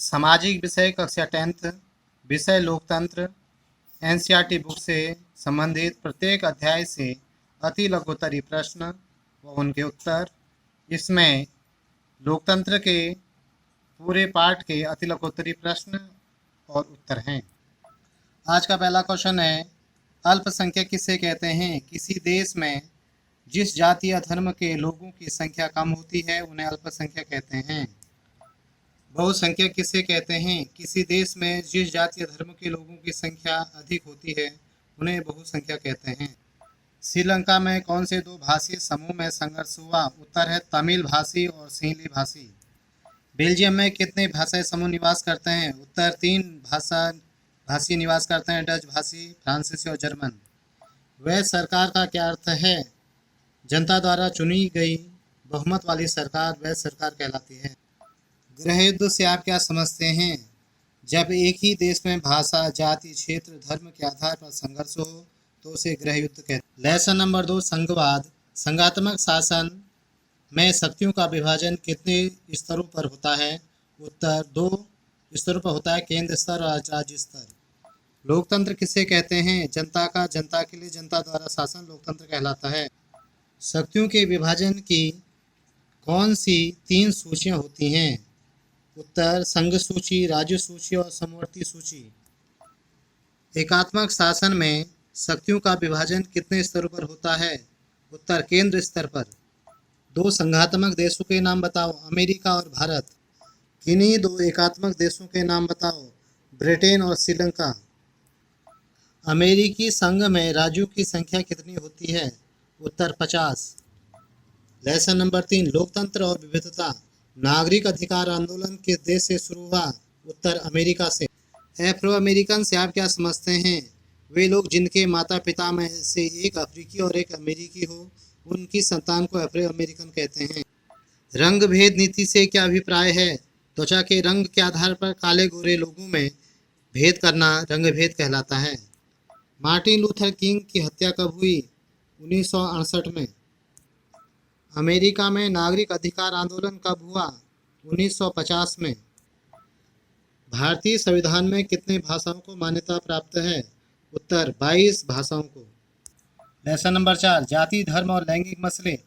सामाजिक विषय कक्षा 10th विषय लोकतंत्र एनसीईआरटी बुक से संबंधित प्रत्येक अध्याय से अति लघुत्तरी प्रश्न व उनके उत्तर। इसमें लोकतंत्र के पूरे पाठ के अति लघुत्तरी प्रश्न और उत्तर हैं। आज का पहला क्वेश्चन है, अल्पसंख्यक किसे कहते हैं? किसी देश में जिस जाति या धर्म के लोगों की संख्या कम होती है उन्हें अल्पसंख्यक कहते हैं। बहुसंख्यक किसे कहते हैं? किसी देश में जिस जाति या धर्म के लोगों की संख्या अधिक होती है उन्हें बहुसंख्यक कहते हैं। श्रीलंका में कौन से दो भाषी समूह में संघर्ष हुआ? उत्तर है तमिल भाषी और सिंहली भाषी। बेल्जियम में कितने भाषाई समूह निवास करते हैं? उत्तर 3 भाषी निवास करते हैं, डच भाषी, फ्रांसीसी और जर्मन। वह सरकार का क्या अर्थ है? जनता द्वारा चुनी गई बहुमत वाली सरकार वह सरकार कहलाती है। गृह युद्ध से आप क्या समझते हैं? जब एक ही देश में भाषा, जाति, क्षेत्र, धर्म के आधार पर संघर्ष हो तो उसे गृह युद्ध कहते हैं। लेसन नंबर 2, संघवाद। संघात्मक शासन में शक्तियों का विभाजन कितने स्तरों पर होता है? उत्तर 2 स्तरों पर होता है, केंद्र स्तर और राज्य स्तर। लोकतंत्र किसे कहते हैं? जनता का जनता के लिए जनता द्वारा शासन लोकतंत्र कहलाता है। शक्तियों के विभाजन की कौन सी 3 सूचियां होती हैं? उत्तर संघ सूची, राज्य सूची और समवर्ती सूची। एकात्मक शासन में शक्तियों का विभाजन कितने स्तरों पर होता है? उत्तर केंद्र स्तर पर। 2 संघात्मक देशों के नाम बताओ। अमेरिका और भारत। किन्हीं 2 एकात्मक देशों के नाम बताओ। ब्रिटेन और श्रीलंका। अमेरिकी संघ में राज्यों की संख्या कितनी होती है? उत्तर 50। लेसन नंबर 3, लोकतंत्र और विविधता। नागरिक अधिकार आंदोलन किस देश से शुरू हुआ? उत्तर अमेरिका से। एफ्रो अमेरिकन से आप क्या समझते हैं? वे लोग जिनके माता पिता में से एक अफ्रीकी और एक अमेरिकी हो, उनकी संतान को एफ्रो अमेरिकन कहते हैं। रंग भेद नीति से क्या अभिप्राय है? त्वचा के रंग के आधार पर काले गोरे लोगों में भेद करना रंग भेद कहलाता है। मार्टिन लूथर किंग की हत्या कब हुई? 1968 में। अमेरिका में नागरिक अधिकार आंदोलन कब हुआ? 1950 में। भारतीय संविधान में कितने भाषाओं को मान्यता प्राप्त है? उत्तर 22 भाषाओं को। लेसन नंबर 4, जाति, धर्म और लैंगिक मसले।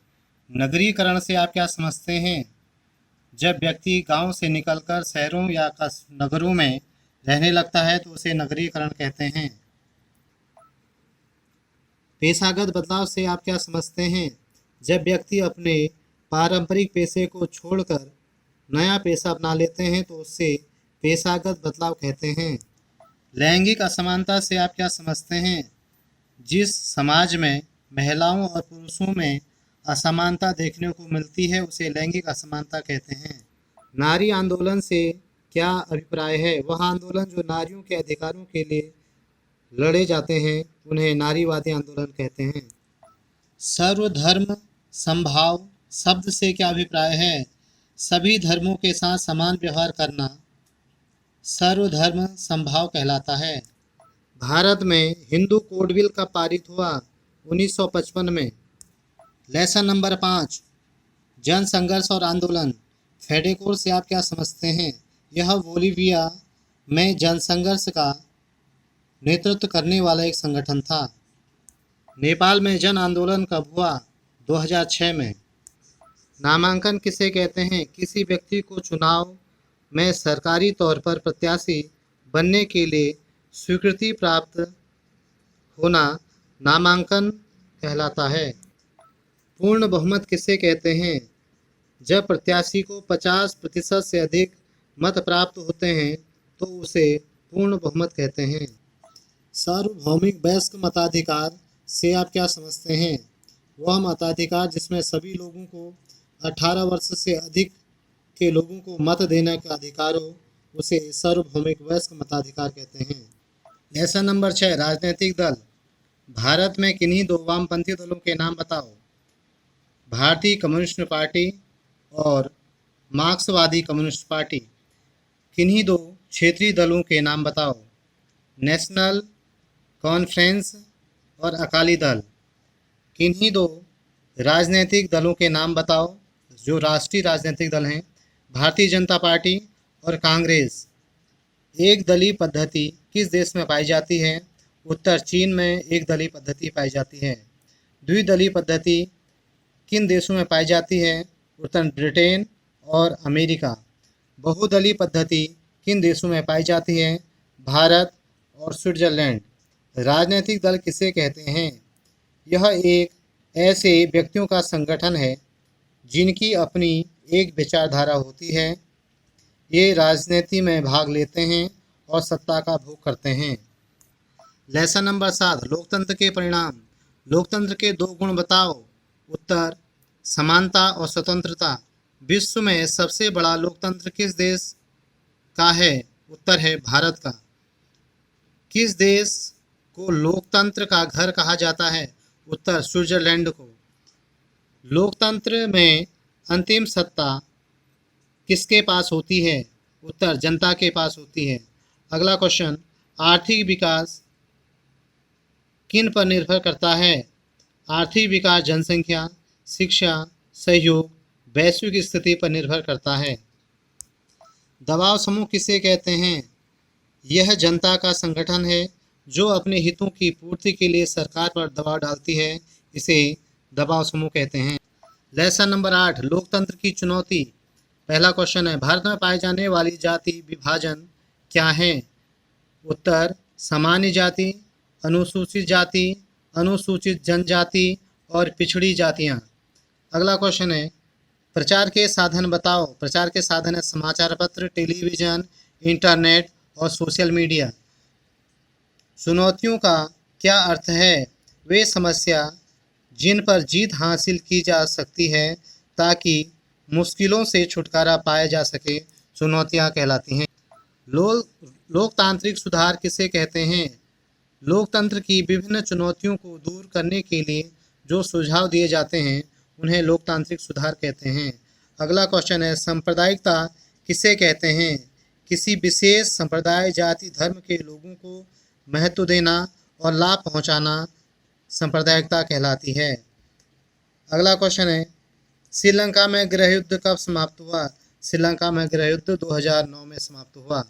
नगरीकरण से आप क्या समझते हैं? जब व्यक्ति गांव से निकलकर शहरों या नगरों में रहने लगता है तो उसे नगरीकरण कहते हैं। पेशागत बदलाव से आप क्या समझते हैं? जब व्यक्ति अपने पारंपरिक पेशे को छोड़कर नया पेशा अपना लेते हैं तो उससे पेशागत बदलाव कहते हैं। लैंगिक असमानता से आप क्या समझते हैं? जिस समाज में महिलाओं और पुरुषों में असमानता देखने को मिलती है उसे लैंगिक असमानता कहते हैं। नारी आंदोलन से क्या अभिप्राय है? वह आंदोलन जो नारियों के अधिकारों के लिए लड़े जाते हैं उन्हें नारीवादी आंदोलन कहते हैं। सर्वधर्म समभाव शब्द से क्या अभिप्राय है? सभी धर्मों के साथ समान व्यवहार करना सर्वधर्म समभाव कहलाता है। भारत में हिंदू कोड बिल कब पारित हुआ? 1955 में। लेसन नंबर 5, जन संघर्ष और आंदोलन। फेडेकोर से आप क्या समझते हैं? यह बोलीविया में जनसंघर्ष का नेतृत्व करने वाला एक संगठन था। नेपाल में जन आंदोलन कब हुआ? 2006 में। नामांकन किसे कहते हैं? किसी व्यक्ति को चुनाव में सरकारी तौर पर प्रत्याशी बनने के लिए स्वीकृति प्राप्त होना नामांकन कहलाता है। पूर्ण बहुमत किसे कहते हैं? जब प्रत्याशी को 50% से अधिक मत प्राप्त होते हैं तो उसे पूर्ण बहुमत कहते हैं। सार्वभौमिक वयस्क मताधिकार से आप क्या समझते हैं? वह मताधिकार जिसमें सभी लोगों को 18 वर्ष से अधिक के लोगों को मत देने का अधिकार हो उसे सार्वभौमिक वयस्क मताधिकार कहते हैं। लेसन नंबर 6, राजनीतिक दल। भारत में किन्हीं 2 वामपंथी दलों के नाम बताओ। भारतीय कम्युनिस्ट पार्टी और मार्क्सवादी कम्युनिस्ट पार्टी। किन्हीं 2 क्षेत्रीय दलों के नाम बताओ। नेशनल कॉन्फ्रेंस और अकाली दल। किन्हीं 2 राजनीतिक दलों के नाम बताओ जो राष्ट्रीय राजनीतिक दल हैं। भारतीय जनता पार्टी और कांग्रेस। एक दलीय पद्धति किस देश में पाई जाती है? उत्तर चीन में एक दलीय पद्धति पाई जाती है। द्विदलीय पद्धति किन देशों में पाई जाती है? उत्तर ब्रिटेन और अमेरिका। बहुदलीय पद्धति किन देशों में पाई जाती है? भारत और स्विट्जरलैंड। राजनीतिक दल किसे कहते हैं? यह एक ऐसे व्यक्तियों का संगठन है जिनकी अपनी एक विचारधारा होती है। ये राजनीति में भाग लेते हैं और सत्ता का भोग करते हैं। लेसन नंबर 7, लोकतंत्र के परिणाम। लोकतंत्र के 2 गुण बताओ। उत्तर समानता और स्वतंत्रता। विश्व में सबसे बड़ा लोकतंत्र किस देश का है? उत्तर है भारत का। किस देश को लोकतंत्र का घर कहा जाता है? उत्तर स्विट्जरलैंड को। लोकतंत्र में अंतिम सत्ता किसके पास होती है? उत्तर जनता के पास होती है। अगला क्वेश्चन, आर्थिक विकास किन पर निर्भर करता है? आर्थिक विकास जनसंख्या, शिक्षा, सहयोग, वैश्विक स्थिति पर निर्भर करता है। दबाव समूह किसे कहते हैं? यह जनता का संगठन है जो अपने हितों की पूर्ति के लिए सरकार पर दबाव डालती है। इसे दबाव समूह कहते हैं। लेसन नंबर 8, लोकतंत्र की चुनौती। पहला क्वेश्चन है, भारत में पाए जाने वाली जाति विभाजन क्या है? उत्तर सामान्य जाति, अनुसूचित जाति, अनुसूचित जनजाति और पिछड़ी जातियाँ। अगला क्वेश्चन है, प्रचार के साधन बताओ। प्रचार के साधन है समाचार पत्र, टेलीविज़न, इंटरनेट और सोशल मीडिया। चुनौतियों का क्या अर्थ है? वे समस्या जिन पर जीत हासिल की जा सकती है ताकि मुश्किलों से छुटकारा पाया जा सके, चुनौतियां कहलाती हैं। लोकतांत्रिक सुधार किसे कहते हैं? लोकतंत्र की विभिन्न चुनौतियों को दूर करने के लिए जो सुझाव दिए जाते हैं उन्हें लोकतांत्रिक सुधार कहते हैं। अगला क्वेश्चन है, सांप्रदायिकता किसे कहते हैं? किसी विशेष संप्रदाय, जाति, धर्म के लोगों को महत्व देना और लाभ पहुंचाना सांप्रदायिकता कहलाती है। अगला क्वेश्चन है, श्रीलंका में गृह युद्ध कब समाप्त हुआ? श्रीलंका में गृह युद्ध 2009 में समाप्त हुआ।